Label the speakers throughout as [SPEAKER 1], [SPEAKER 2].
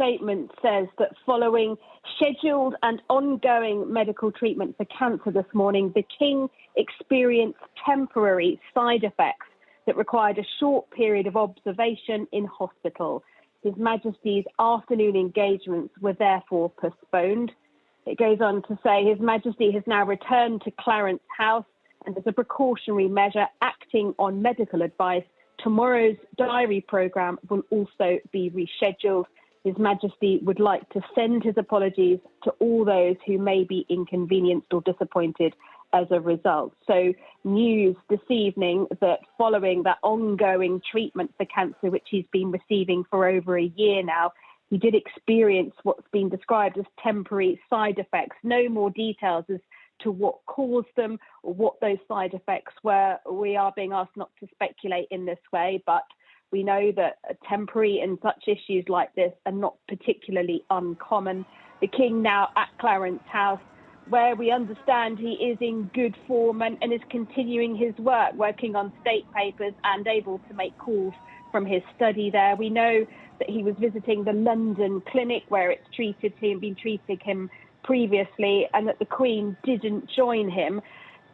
[SPEAKER 1] statement says that following scheduled and ongoing medical treatment for cancer this morning, the King experienced temporary side effects that required a short period of observation in hospital. His Majesty's afternoon engagements were therefore postponed. It goes on to say His Majesty has now returned to Clarence House, and as a precautionary measure, acting on medical advice, tomorrow's diary programme will also be rescheduled. His Majesty would like to send his apologies to all those who may be inconvenienced or disappointed as a result. So news this evening that following that ongoing treatment for cancer, which he's been receiving for over a year now, he did experience what's been described as temporary side effects. No more details as to what caused them or what those side effects were. We are being asked not to speculate in this way, but we know that temporary and such issues like this are not particularly uncommon. The King now at Clarence House, where we understand he is in good form and is continuing his work, working on state papers and able to make calls from his study there. We know that he was visiting the London clinic where it's been treating him previously, and that the Queen didn't join him.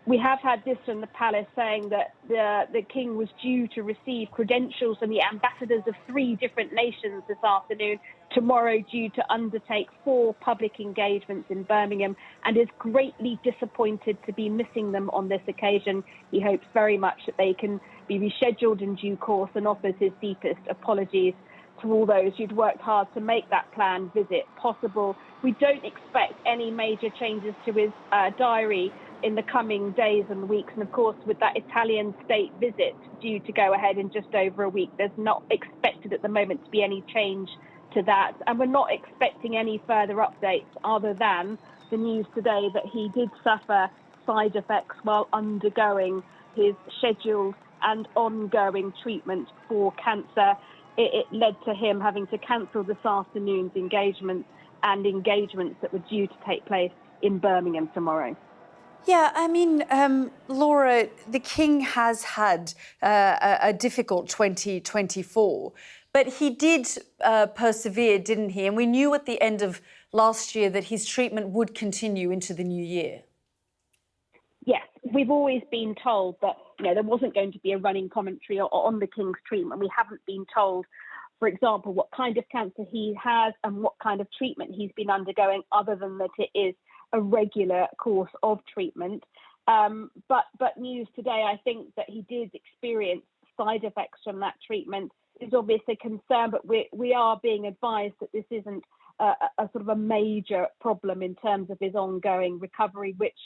[SPEAKER 1] We have had this from the palace saying that the King was due to receive credentials from the ambassadors of 3 different nations this afternoon, tomorrow due to undertake 4 public engagements in Birmingham, and is greatly disappointed to be missing them on this occasion. He hopes very much that they can be rescheduled in due course and offers his deepest apologies to all those who'd worked hard to make that planned visit possible. We don't expect any major changes to his diary in the coming days and weeks. And of course, with that Italian state visit due to go ahead in just over a week, there's not expected at the moment to be any change to that. And we're not expecting any further updates other than the news today that he did suffer side effects while undergoing his scheduled and ongoing treatment for cancer. It led to him having to cancel this afternoon's engagements and engagements that were due to take place in Birmingham tomorrow.
[SPEAKER 2] Yeah, I mean, Laura, the King has had a difficult 2024, but he did persevere, didn't he? And we knew at the end of last year that his treatment would continue into the new year.
[SPEAKER 1] Yes, we've always been told that there wasn't going to be a running commentary on the King's treatment. We haven't been told, for example, what kind of cancer he has and what kind of treatment he's been undergoing, other than that it is a regular course of treatment. But news today, I think that he did experience side effects from that treatment is obviously a concern, but we are being advised that this isn't a sort of a major problem in terms of his ongoing recovery, which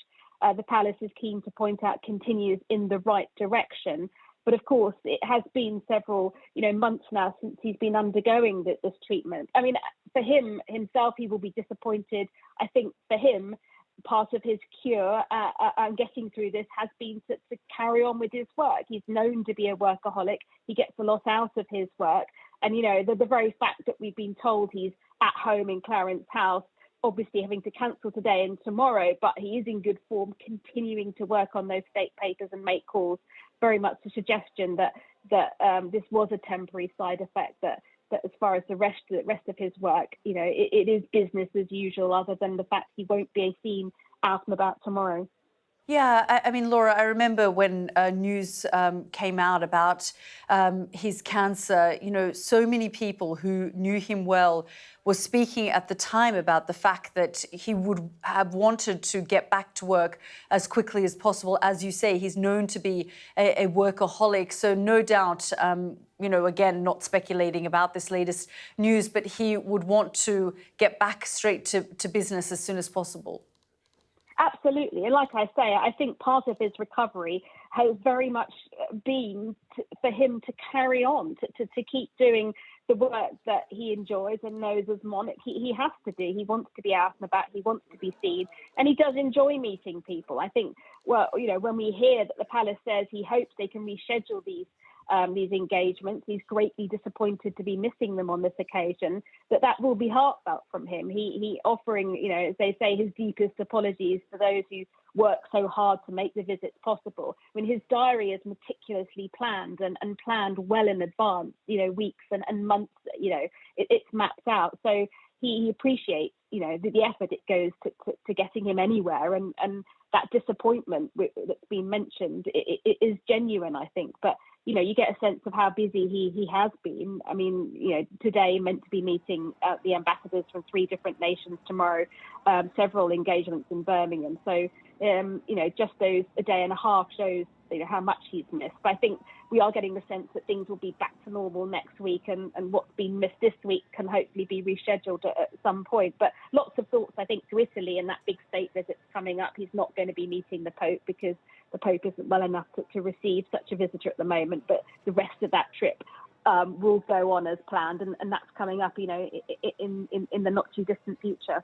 [SPEAKER 1] the palace is keen to point out continues in the right direction. But of course, it has been several months now since he's been undergoing this treatment. I mean, for him himself, he will be disappointed. I think for him, part of his cure and getting through this has been to carry on with his work. He's known to be a workaholic. He gets a lot out of his work. And, the very fact that we've been told he's at home in Clarence House, obviously having to cancel today and tomorrow, but he is in good form, continuing to work on those state papers and make calls, very much a suggestion that this was a temporary side effect, that as far as the rest of his work, it is business as usual, other than the fact he won't be seen out and about tomorrow.
[SPEAKER 2] Yeah, I mean, Laura, I remember when news came out about his cancer, so many people who knew him well were speaking at the time about the fact that he would have wanted to get back to work as quickly as possible. As you say, he's known to be a workaholic. So no doubt, again, not speculating about this latest news, but he would want to get back straight to business as soon as possible.
[SPEAKER 1] Absolutely. And like I say, I think part of his recovery has very much been for him to carry on, to keep doing the work that he enjoys and knows as monarch he has to do. He wants to be out and about. He wants to be seen. And he does enjoy meeting people. I think, when we hear that the palace says he hopes they can reschedule these these engagements. He's greatly disappointed to be missing them on this occasion, that will be heartfelt from him. He offering, as they say, his deepest apologies to those who work so hard to make the visits possible. I mean, his diary is meticulously planned and planned well in advance, weeks and months, it's mapped out. So he appreciates, the effort it goes to getting him anywhere. And that disappointment that's been mentioned, it is genuine, I think. But, you get a sense of how busy he has been. I mean, today meant to be meeting the ambassadors from 3 different nations, tomorrow, several engagements in Birmingham. So, just those a day and a half shows, how much he's missed. But I think we are getting the sense that things will be back to normal next week, and what's been missed this week can hopefully be rescheduled at some point. But lots of thoughts, I think, to Italy and that big state visit's coming up. He's not going to be meeting the Pope because the Pope isn't well enough to receive such a visitor at the moment. But the rest of that trip will go on as planned, and that's coming up, in the not too distant future.